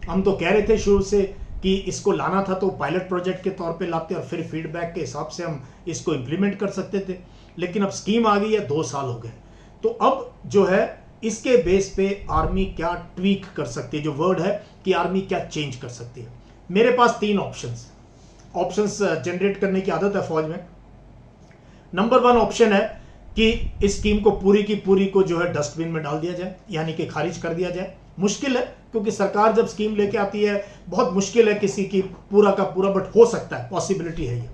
हम तो कह रहे थे शुरू से कि इसको लाना था तो पायलट प्रोजेक्ट के तौर पे लाते और फिर फीडबैक के हिसाब से हम इसको इम्प्लीमेंट कर सकते थे, लेकिन अब स्कीम आ गई है, 2 साल हो गए। तो अब जो है इसके बेस पे आर्मी क्या ट्वीक कर सकती है, जो वर्ड है कि आर्मी क्या चेंज कर सकती है। मेरे पास 3 ऑप्शंस जनरेट करने की आदत है फौज में। नंबर 1 ऑप्शन है कि इस स्कीम को पूरी की पूरी को जो है डस्टबिन में डाल दिया जाए, यानी कि खारिज कर दिया जाए। मुश्किल है, क्योंकि सरकार जब स्कीम लेके आती है बहुत मुश्किल है किसी की पूरा का पूरा, बट हो सकता है, पॉसिबिलिटी है ये।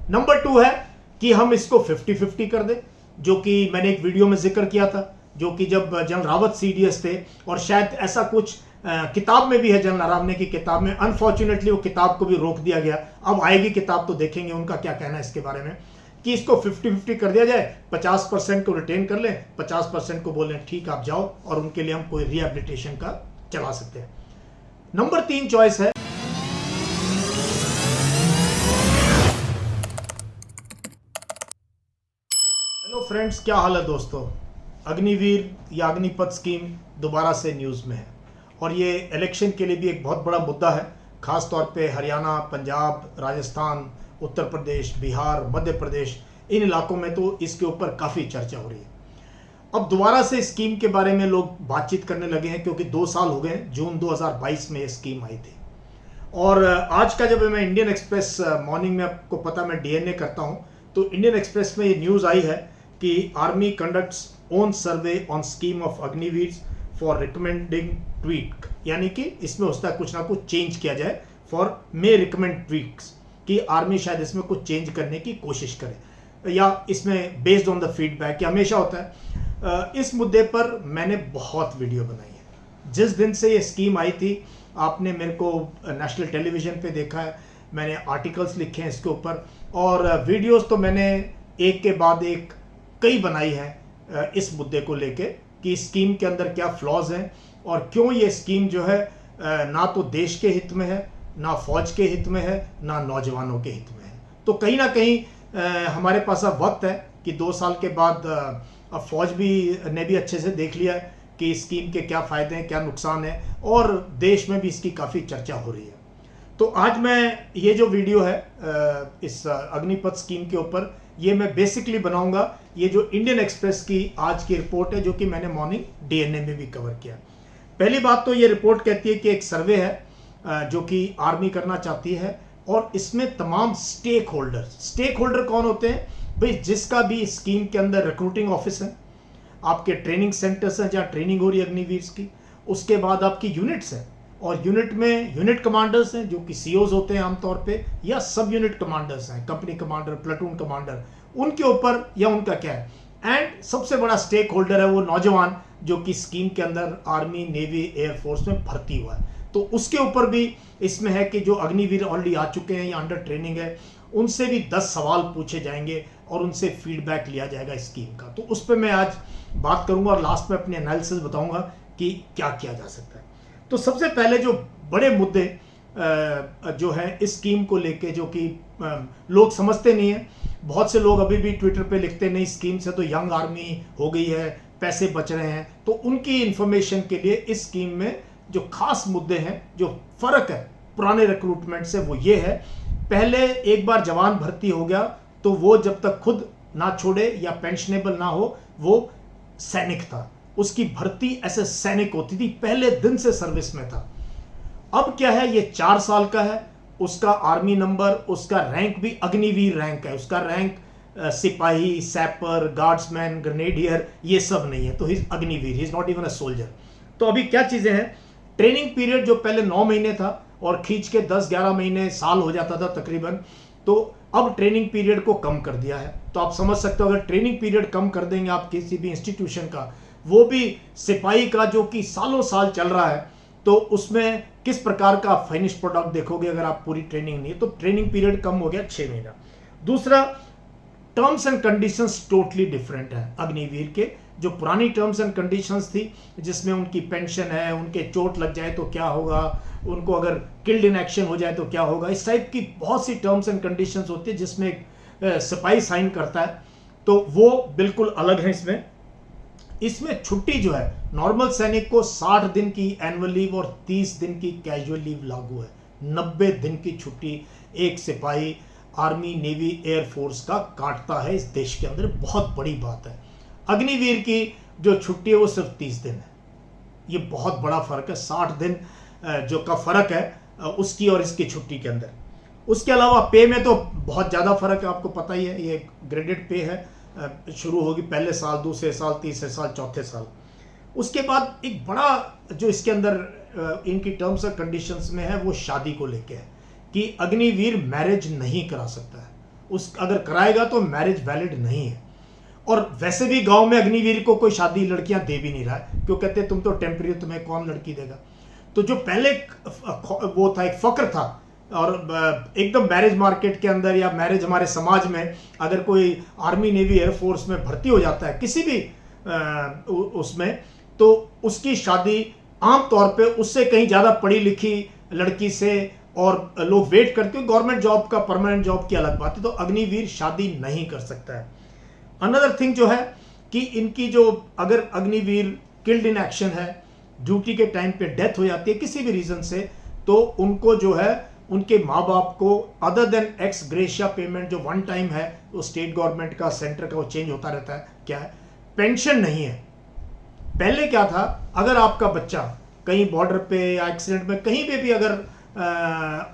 नंबर 2 है कि हम इसको 50-50 कर दें, जो कि मैंने एक वीडियो में जिक्र किया था, जो कि जब जनरल रावत सीडीएस थे, और शायद ऐसा कुछ किताब में भी है, जनरल नरवणे की किताब में। अनफॉर्चुनेटली वो किताब को भी रोक दिया गया, अब आएगी किताब तो देखेंगे उनका क्या कहना है इसके बारे में, कि इसको 50-50 कर दिया जाए। 50% को रिटेन कर लें, 50% को बोलें ठीक आप जाओ, और उनके लिए हम कोई रिहेबिलिटेशन का चला सकते हैं। नंबर 3 चॉइस है, हेलो फ्रेंड्स, क्या हाल है दोस्तों। अग्निवीर या अग्निपथ स्कीम दोबारा से न्यूज़ में है, और ये इलेक्शन के लिए भी एक बहुत बड़ा मुद्दा है, खास तौर पे हरियाणा, पंजाब, राजस्थान, उत्तर प्रदेश, बिहार, मध्य प्रदेश, इन इलाकों में तो इसके ऊपर काफ़ी चर्चा हो रही है। अब दोबारा से स्कीम के बारे में लोग बातचीत करने लगे हैं, क्योंकि 2 साल हो गए, जून 2022 में ये स्कीम आई थी। और आज का जब मैं इंडियन एक्सप्रेस मॉर्निंग में, आपको पता मैं डीएनए करता हूँ, तो इंडियन एक्सप्रेस में ये न्यूज़ आई है कि army conducts own survey on scheme of Agniveer for recommending tweak, यानी कि इसमें होता है कुछ ना कुछ चेंज किया जाए, फॉर मे रिकमेंड ट्वीक्स, कि आर्मी शायद इसमें कुछ चेंज करने की कोशिश करे, या इसमें बेस्ड ऑन द फीडबैक, कि हमेशा होता है। इस मुद्दे पर मैंने बहुत वीडियो बनाई है। जिस दिन से ये स्कीम आई थी, आपने मेरे को नेशनल टेलीविजन पे देखा है, मैंने आर्टिकल्स लिखे हैं इसके ऊपर, और वीडियोस तो मैंने एक के बाद एक कई बनाई है इस मुद्दे को लेके, कि स्कीम के अंदर क्या फ्लॉज हैं, और क्यों ये स्कीम जो है ना तो देश के हित में है, ना फौज के हित में है, ना नौजवानों के हित में है। तो कहीं ना कहीं हमारे पास अब वक्त है कि 2 साल के बाद अब फौज ने भी अच्छे से देख लिया है कि स्कीम के क्या फ़ायदे हैं, क्या नुकसान है, और देश में भी इसकी काफ़ी चर्चा हो रही है। तो आज मैं ये जो वीडियो है इस अग्निपथ स्कीम के ऊपर, ये मैं बेसिकली बनाऊंगा ये जो इंडियन एक्सप्रेस की आज की रिपोर्ट है, जो कि मैंने मॉर्निंग डीएनए में भी कवर किया। पहली बात तो ये रिपोर्ट कहती है कि एक सर्वे है जो कि आर्मी करना चाहती है, और इसमें तमाम स्टेक होल्डर कौन होते हैं भाई, जिसका भी स्कीम के अंदर रिक्रूटिंग ऑफिस है, आपके ट्रेनिंग सेंटर्स हैं जहाँ ट्रेनिंग हो रही है अग्निवीर की, उसके बाद आपकी यूनिट्स हैं, और यूनिट में यूनिट कमांडर्स हैं जो कि सीओज होते हैं आमतौर पे, या सब यूनिट कमांडर्स हैं, कंपनी कमांडर, प्लाटून कमांडर, उनके ऊपर या उनका क्या है। एंड सबसे बड़ा स्टेक होल्डर है वो नौजवान जो कि स्कीम के अंदर आर्मी, नेवी, एयरफोर्स में भर्ती हुआ है। तो उसके ऊपर भी इसमें है कि जो अग्निवीर ऑलरेडी आ चुके हैं या अंडर ट्रेनिंग है, उनसे भी 10 सवाल पूछे जाएंगे और उनसे फीडबैक लिया जाएगा स्कीम का। तो उस पर मैं आज बात करूंगा और लास्ट में अपने एनालिसिस बताऊंगा कि क्या किया जा सकता है। तो सबसे पहले जो बड़े मुद्दे जो है इस स्कीम को लेके, जो कि लोग समझते नहीं है, बहुत से लोग अभी भी ट्विटर पे लिखते नहीं स्कीम से तो यंग आर्मी हो गई है, पैसे बच रहे हैं। तो उनकी इंफॉर्मेशन के लिए इस स्कीम में जो खास मुद्दे हैं, जो फर्क है पुराने रिक्रूटमेंट से, वो ये है, पहले एक बार जवान भर्ती हो गया तो वो जब तक खुद ना छोड़े या पेंशनेबल ना हो, वो सैनिक था, उसकी भर्ती ऐसे सैनिक होती थी, पहले दिन से सर्विस में था। अब क्या है, ये 4 साल का है, उसका आर्मी नंबर, उसका रैंक भी अग्निवीर रैंक है, उसका रैंक सिपाही, सैपर, गार्ड्समैन, ग्रेनेडियर ये सब नहीं है, तो he Agniveer, he is not even a soldier. तो अभी क्या चीजें हैं, ट्रेनिंग पीरियड जो पहले 9 महीने था और खींच के 10-11 महीने, साल हो जाता था तकरीबन, तो अब ट्रेनिंग पीरियड को कम कर दिया है। तो आप समझ सकते हो, अगर ट्रेनिंग पीरियड कम कर देंगे आप किसी भी इंस्टीट्यूशन का, वो भी सिपाही का जो कि सालों साल चल रहा है, तो उसमें किस प्रकार का आप फाइनिश प्रोडक्ट देखोगे अगर आप पूरी ट्रेनिंग नहीं है। तो ट्रेनिंग पीरियड कम हो गया 6 महीना। दूसरा, terms and conditions totally different है अग्निवीर के। जो पुरानी टर्म्स एंड कंडीशंस थी, जिसमें उनकी पेंशन है, उनके चोट लग जाए तो क्या होगा, उनको अगर किल्ड इन एक्शन हो जाए तो क्या होगा, इस टाइप की बहुत सी टर्म्स एंड कंडीशंस होती है जिसमें सिपाही साइन करता है, तो वो बिल्कुल अलग है इसमें। इसमें छुट्टी जो है नॉर्मल सैनिक को 60 दिन की एनुअल लीव और 30 दिन की कैजुअल लीव लागू है। 90 दिन की छुट्टी एक सिपाही आर्मी, नेवी, एयरफोर्स का काटता है इस देश के अंदर, बहुत बड़ी बात है। अग्निवीर की जो छुट्टी है वो सिर्फ 30 दिन है। ये बहुत बड़ा फर्क है, 60 दिन जो का फर्क है उसकी और इसकी छुट्टी के अंदर। उसके अलावा पे में तो बहुत ज़्यादा फर्क है, आपको पता ही है। ये ग्रेडेड पे है, शुरू होगी पहले साल, दूसरे साल, तीसरे साल, चौथे साल। उसके बाद एक बड़ा जो इसके अंदर इनकी टर्म्स और कंडीशंस में है वो शादी को लेके है कि अग्निवीर मैरिज नहीं करा सकता है। उस अगर कराएगा तो मैरिज वैलिड नहीं है। और वैसे भी गांव में अग्निवीर को कोई शादी लड़कियां दे भी नहीं रहा है, क्यों कहते तुम तो टेम्परेरी, तुम्हें कौन लड़की देगा। तो जो पहले वो था, एक फक्र था, और एकदम मैरिज मार्केट के अंदर या मैरिज हमारे समाज में अगर कोई आर्मी, नेवी, एयरफोर्स में भर्ती हो जाता है किसी भी उसमें, तो उसकी शादी आम तौर पे उससे कहीं ज़्यादा पढ़ी लिखी लड़की से, और लोग वेट करते हो गवर्नमेंट जॉब का, परमानेंट जॉब की अलग बात है। तो अग्निवीर शादी नहीं कर सकता है। अनदर थिंग जो है कि इनकी जो अगर अग्निवीर किल्ड इन एक्शन है, ड्यूटी के टाइम पे डेथ हो जाती है किसी भी रीजन से, तो उनको जो है उनके माँ बाप को other than x gratia payment जो वन टाइम है, वो स्टेट गवर्नमेंट का, सेंटर का, वो चेंज होता रहता है, क्या है, पेंशन नहीं है। पहले क्या था, अगर आपका बच्चा कहीं बॉर्डर पे या एक्सीडेंट में कहीं पे भी अगर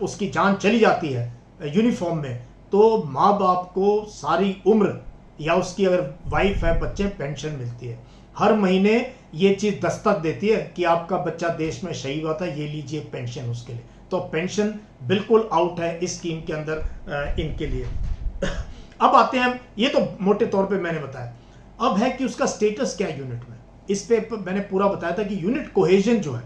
उसकी जान चली जाती है यूनिफॉर्म में, तो माँ बाप को सारी उम्र, या उसकी अगर वाइफ है, बच्चे, पेंशन मिलती है। हर महीने ये चीज़ दस्तक देती है कि आपका बच्चा देश में शहीद हुआ था, ये लीजिए पेंशन उसके लिए। तो पेंशन बिल्कुल आउट है इस स्कीम के अंदर इनके लिए। अब आते हैं, ये तो मोटे तौर पे मैंने बताया। अब है कि उसका स्टेटस क्या है यूनिट में। इस पे मैंने पूरा बताया था कि यूनिट कोहेजन जो है,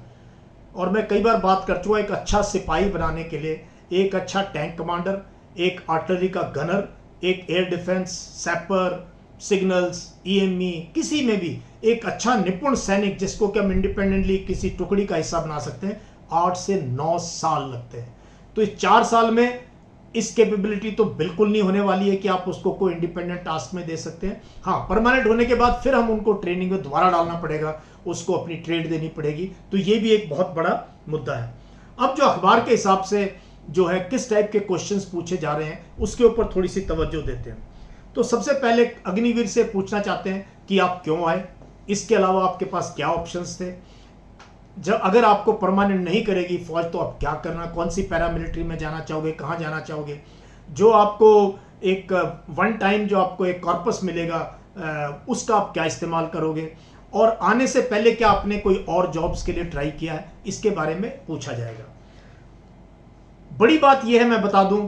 और मैं कई बार बात कर चुका, एक अच्छा सिपाही बनाने के लिए एक अच्छा टैंक कमांडर, एक आर्टिलरी का गनर, एक एयर डिफेंस, सैपर, सिग्नल्स, ईएमई, किसी में भी एक अच्छा निपुण सैनिक जिसको कि हम इंडिपेंडेंटली किसी टुकड़ी का हिस्सा बना सकते हैं, 8 से 9 साल लगते हैं। तो इस 4 साल में इस कैपेबिलिटी तो बिल्कुल नहीं होने वाली है कि आप उसको कोई इंडिपेंडेंट टास्क में दे सकते हैं। हाँ, परमानेंट होने के बाद फिर हम उनको ट्रेनिंग में दोबारा डालना पड़ेगा, उसको अपनी ट्रेड देनी पड़ेगी। तो ये भी एक बहुत बड़ा मुद्दा है। अब जो अखबार के हिसाब से जो है किस टाइप के क्वेश्चंस पूछे जा रहे हैं उसके ऊपर थोड़ी सी तवज्जो देते हैं। तो सबसे पहले अग्निवीर से पूछना चाहते हैं कि आप क्यों आए, इसके अलावा आपके पास क्या ऑप्शंस थे, जब अगर आपको परमानेंट नहीं करेगी फौज तो आप क्या करना, कौन सी पैरामिलिट्री में जाना चाहोगे, कहाँ जाना चाहोगे, जो आपको एक वन टाइम जो आपको एक कॉर्पस मिलेगा उसका आप क्या इस्तेमाल करोगे, और आने से पहले क्या आपने कोई और जॉब्स के लिए ट्राई किया है, इसके बारे में पूछा जाएगा। बड़ी बात यह है, मैं बता दूं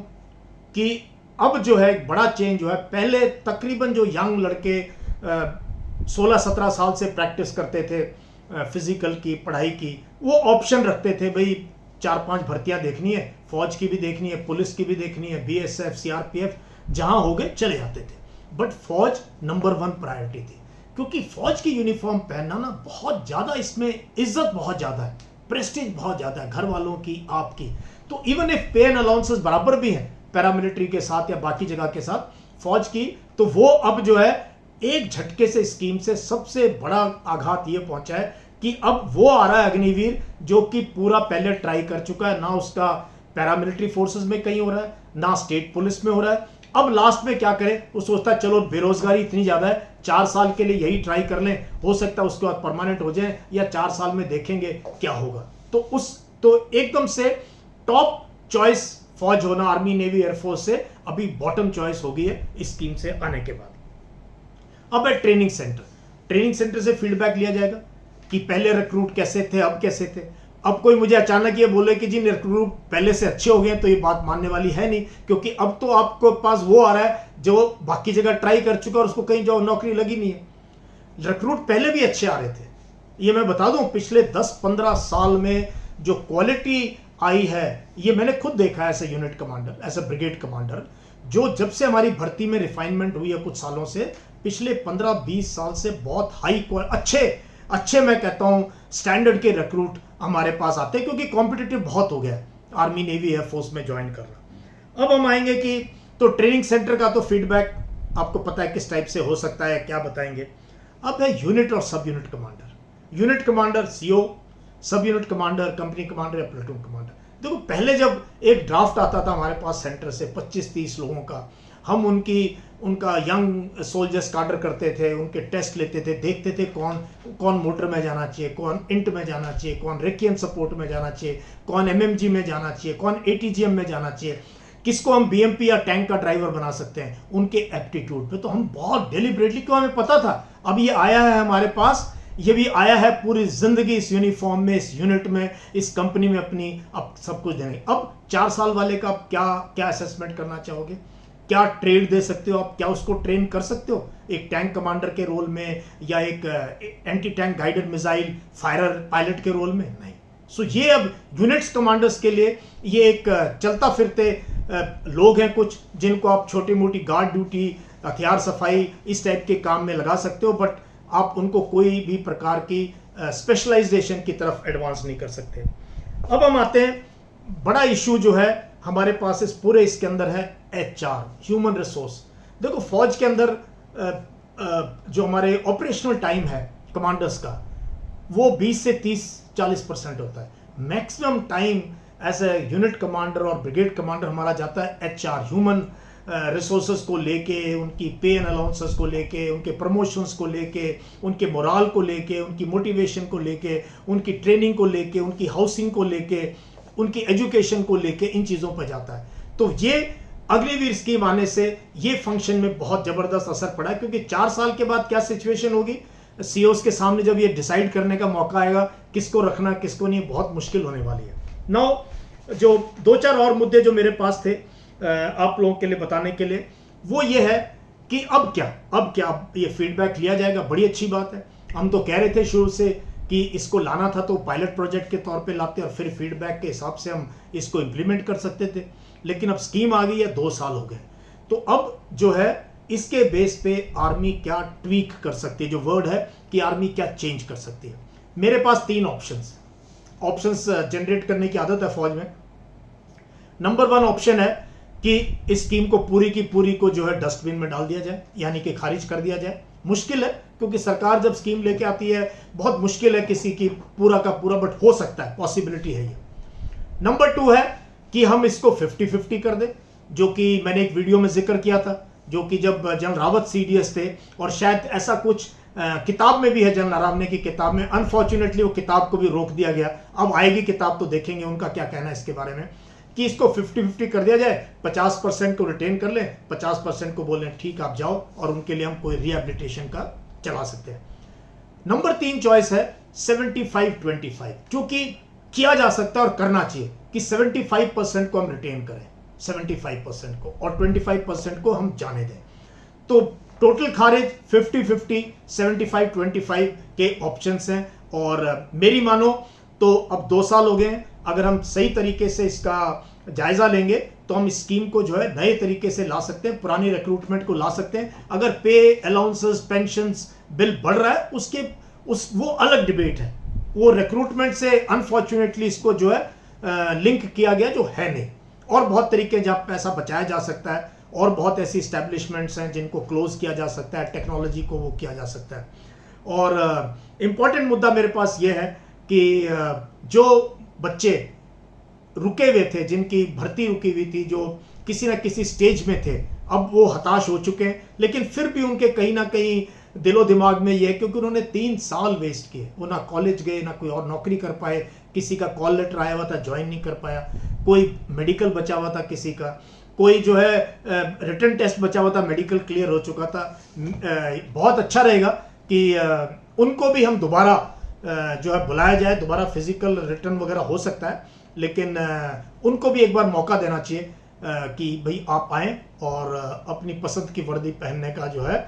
कि अब जो है एक बड़ा चेंज जो है, पहले तकरीबन जो यंग लड़के 16-17 साल से प्रैक्टिस करते थे फिजिकल की, पढ़ाई की, वो ऑप्शन रखते थे, भाई 4-5 भर्तियां देखनी है, फौज की भी देखनी है, पुलिस की भी देखनी है, बीएसएफ, सीआरपीएफ, जहां हो गए चले जाते थे। बट फौज नंबर 1 प्रायोरिटी थी, क्योंकि फौज की यूनिफॉर्म पहनना ना बहुत ज़्यादा, इसमें इज्जत बहुत ज़्यादा है, प्रेस्टीज बहुत ज़्यादा है, घर वालों की, आपकी। तो इवन इफ पे एंड अलाउंसेस बराबर भी हैं पैरामिलिट्री के साथ या बाकी जगह के साथ फौज की, तो वो अब जो है एक झटके से स्कीम से सबसे बड़ा आघात ये पहुंचा है कि अब वो आ रहा है अग्निवीर जो कि पूरा पहले ट्राई कर चुका है, ना उसका पैरामिलिट्री फोर्सेस में कहीं हो रहा है, ना स्टेट पुलिस में हो रहा है। अब लास्ट में क्या करे, वो सोचता है चलो बेरोजगारी इतनी ज्यादा है, 4 साल के लिए यही ट्राई कर लें, हो सकता है उसके बाद परमानेंट हो जाए, या 4 साल में देखेंगे क्या होगा। तो एकदम से टॉप चॉइस फौज होना आर्मी, नेवी, एयरफोर्स से अभी बॉटम चॉइस हो गई है इस स्कीम से आने के बाद। अब है ट्रेनिंग सेंटर। ट्रेनिंग सेंटर से फीडबैक लिया जाएगा कि पहले रिक्रूट कैसे थे, अब कैसे थे। अब कोई मुझे अचानक ये बोले कि जी रिक्रूट पहले से अच्छे हो गए, तो ये बात मानने वाली है नहीं, क्योंकि अब तो आपको पास वो आ रहा है जो बाकी जगह ट्राई कर चुका और उसको कहीं जो नौकरी लगी नहीं है। रिक्रूट पहले भी अच्छे आ रहे थे, ये मैं बता दूं, पिछले 10-15 साल में जो क्वालिटी आई है, ये मैंने खुद देखा है as a unit commander, as a brigade commander. जो जब से हमारी भर्ती में रिफाइनमेंट हुई है कुछ सालों से, पिछले 15-20 साल से बहुत हाई अच्छे मैं कहता हूं स्टैंडर्ड के रिक्रूट हमारे पास आते हैं, क्योंकि कॉम्पिटिटिव बहुत हो गया है आर्मी, नेवी, एयरफोर्स में ज्वाइन करना। अब हम आएंगे कि तो ट्रेनिंग सेंटर का तो फीडबैक आपको पता है किस टाइप से हो सकता है, क्या बताएंगे। अब है यूनिट और सब unit commander. Unit commander CO, सब यूनिट कमांडर कंपनी कमांडर या प्लेटून कमांडर। देखो पहले जब एक ड्राफ्ट आता था हमारे पास सेंटर से 25-30 लोगों का, हम उनका यंग सोल्जर्स का ऑर्डर करते थे, उनके टेस्ट लेते थे, देखते थे कौन मोटर में जाना चाहिए, कौन इंट में जाना चाहिए, कौन रेक्विएम सपोर्ट में जाना चाहिए, कौन एमएमजी में जाना चाहिए, कौन एटीजीएम में जाना चाहिए, किसको हम बीएमपी या टैंक का ड्राइवर बना सकते हैं उनके एप्टीट्यूड पे। तो हम बहुत डेलिबरेटली, क्यों हमें पता था अब ये आया है हमारे पास, ये भी आया है पूरी जिंदगी इस यूनिफॉर्म में, इस यूनिट में, इस कंपनी में अपनी अब सब कुछ देंगे। अब 4 साल वाले का आप क्या असेसमेंट करना चाहोगे, क्या ट्रेड दे सकते हो आप, क्या उसको ट्रेन कर सकते हो एक टैंक कमांडर के रोल में या एक anti tank guided missile firer pilot के रोल में? नहीं। सो ये अब यूनिट्स कमांडर्स के लिए ये एक चलता फिरते लोग हैं कुछ, जिनको आप छोटी मोटी गार्ड ड्यूटी, हथियार सफाई, इस टाइप के काम में लगा सकते हो, बट आप उनको कोई भी प्रकार की स्पेशलाइजेशन की तरफ एडवांस नहीं कर सकते। अब हम आते हैं, बड़ा इशू जो है हमारे पास इस पूरे इसके अंदर है HR, ह्यूमन रिसोर्स। देखो फौज के अंदर जो हमारे ऑपरेशनल टाइम है कमांडर्स का, वो 20 से 30-40% होता है। Maximum time as a unit commander और ब्रिगेड कमांडर हमारा जाता है HR, ह्यूमन रिसोर्सेज को लेके, उनकी पे एंड अलाउंसेस को लेके, उनके प्रमोशंस को लेके, उनके मोराल को लेके, उनकी मोटिवेशन को लेके, उनकी ट्रेनिंग को लेके, उनकी हाउसिंग को लेके, उनकी एजुकेशन को लेके, इन चीज़ों पर जाता है। तो ये अग्निवीर स्कीम आने से ये फंक्शन में बहुत ज़बरदस्त असर पड़ा है, क्योंकि 4 साल के बाद क्या सिचुएशन होगी, सीओस के सामने जब ये डिसाइड करने का मौका आएगा किसको रखना किसको नहीं, बहुत मुश्किल होने वाली है। नाउ जो 2-4 और मुद्दे जो मेरे पास थे आप लोगों के लिए बताने के लिए, वो ये है कि अब क्या ये फीडबैक लिया जाएगा, बड़ी अच्छी बात है। हम तो कह रहे थे शुरू से कि इसको लाना था तो पायलट प्रोजेक्ट के तौर पे लाते और फिर फीडबैक के हिसाब से हम इसको इम्प्लीमेंट कर सकते थे, लेकिन अब स्कीम आ गई है, 2 साल हो गए। तो अब जो है इसके बेस पे आर्मी क्या ट्वीक कर सकती है, जो वर्ड है कि आर्मी क्या चेंज कर सकती है। मेरे पास 3 ऑप्शंस जनरेट करने की आदत है फौज में। नंबर 1 ऑप्शन है कि इस स्कीम को पूरी की पूरी को जो है डस्टबिन में डाल दिया जाए, यानी कि खारिज कर दिया जाए। मुश्किल है, क्योंकि सरकार जब स्कीम लेके आती है बहुत मुश्किल है किसी की पूरा का पूरा, बट हो सकता है, पॉसिबिलिटी है ये। नंबर 2 है कि हम इसको 50-50 कर दें, जो कि मैंने एक वीडियो में जिक्र किया था, जो कि जब जनरल रावत CDS थे, और शायद ऐसा कुछ किताब में भी है, जनरल नरवणे की किताब में। अनफॉर्चुनेटली वो किताब को भी रोक दिया गया, अब आएगी किताब तो देखेंगे उनका क्या कहना है इसके बारे में, कि इसको 50-50 कर दिया जाए, 50% को रिटेन कर लें, 50% को बोलें ठीक आप जाओ, और उनके लिए हम कोई रिहेबिलिटेशन का चला सकते हैं। नंबर 3 चॉइस है 75-25, जो कि किया जा सकता है और करना चाहिए, कि 75% को हम रिटेन करें, 75% को, और 25% को हम जाने दें। तो टोटल खारिज 50-50, 75-25 के ऑप्शंस हैं। और मेरी मानो तो अब 2 साल हो गए हैं, अगर हम सही तरीके से इसका जायजा लेंगे तो हम इस स्कीम को जो है नए तरीके से ला सकते हैं, पुरानी रिक्रूटमेंट को ला सकते हैं। अगर पे, अलाउंसेस, पेंशंस बिल बढ़ रहा है वो अलग डिबेट है, वो रिक्रूटमेंट से अनफॉर्चुनेटली इसको जो है लिंक किया गया, जो है नहीं। और बहुत तरीके जहाँ पैसा बचाया जा सकता है, और बहुत ऐसी इस्टेब्लिशमेंट्स हैं जिनको क्लोज किया जा सकता है, टेक्नोलॉजी को वो किया जा सकता है। और इम्पॉर्टेंट मुद्दा मेरे पास ये है कि जो बच्चे रुके हुए थे, जिनकी भर्ती रुकी हुई थी, जो किसी ना किसी स्टेज में थे, अब वो हताश हो चुके हैं, लेकिन फिर भी उनके कहीं ना कहीं दिलो दिमाग में ये है, क्योंकि उन्होंने 3 साल वेस्ट किए, वो ना कॉलेज गए, ना कोई और नौकरी कर पाए, किसी का कॉल लेटर आया हुआ था ज्वाइन नहीं कर पाया, कोई मेडिकल बचा हुआ था, किसी का कोई जो है रिटन टेस्ट बचा हुआ था, मेडिकल क्लियर हो चुका था। बहुत अच्छा रहेगा कि उनको भी हम दोबारा जो है बुलाया जाए, दोबारा फिजिकल रिटर्न वगैरह हो सकता है, लेकिन उनको भी एक बार मौका देना चाहिए कि भाई आप आएँ और अपनी पसंद की वर्दी पहनने का जो है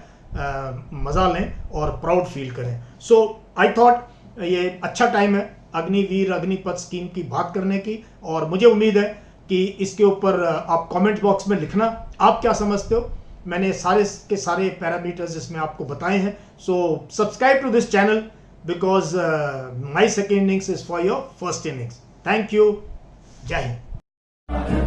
मज़ा लें और प्राउड फील करें। सो आई थॉट ये अच्छा टाइम है अग्निवीर अग्निपथ स्कीम की बात करने की, और मुझे उम्मीद है कि इसके ऊपर आप कमेंट बॉक्स में लिखना आप क्या समझते हो। मैंने सारे के सारे पैरामीटर्स इसमें आपको बताए हैं। So subscribe to this channel because my second innings is for your first innings. Thank you. Jai Hind.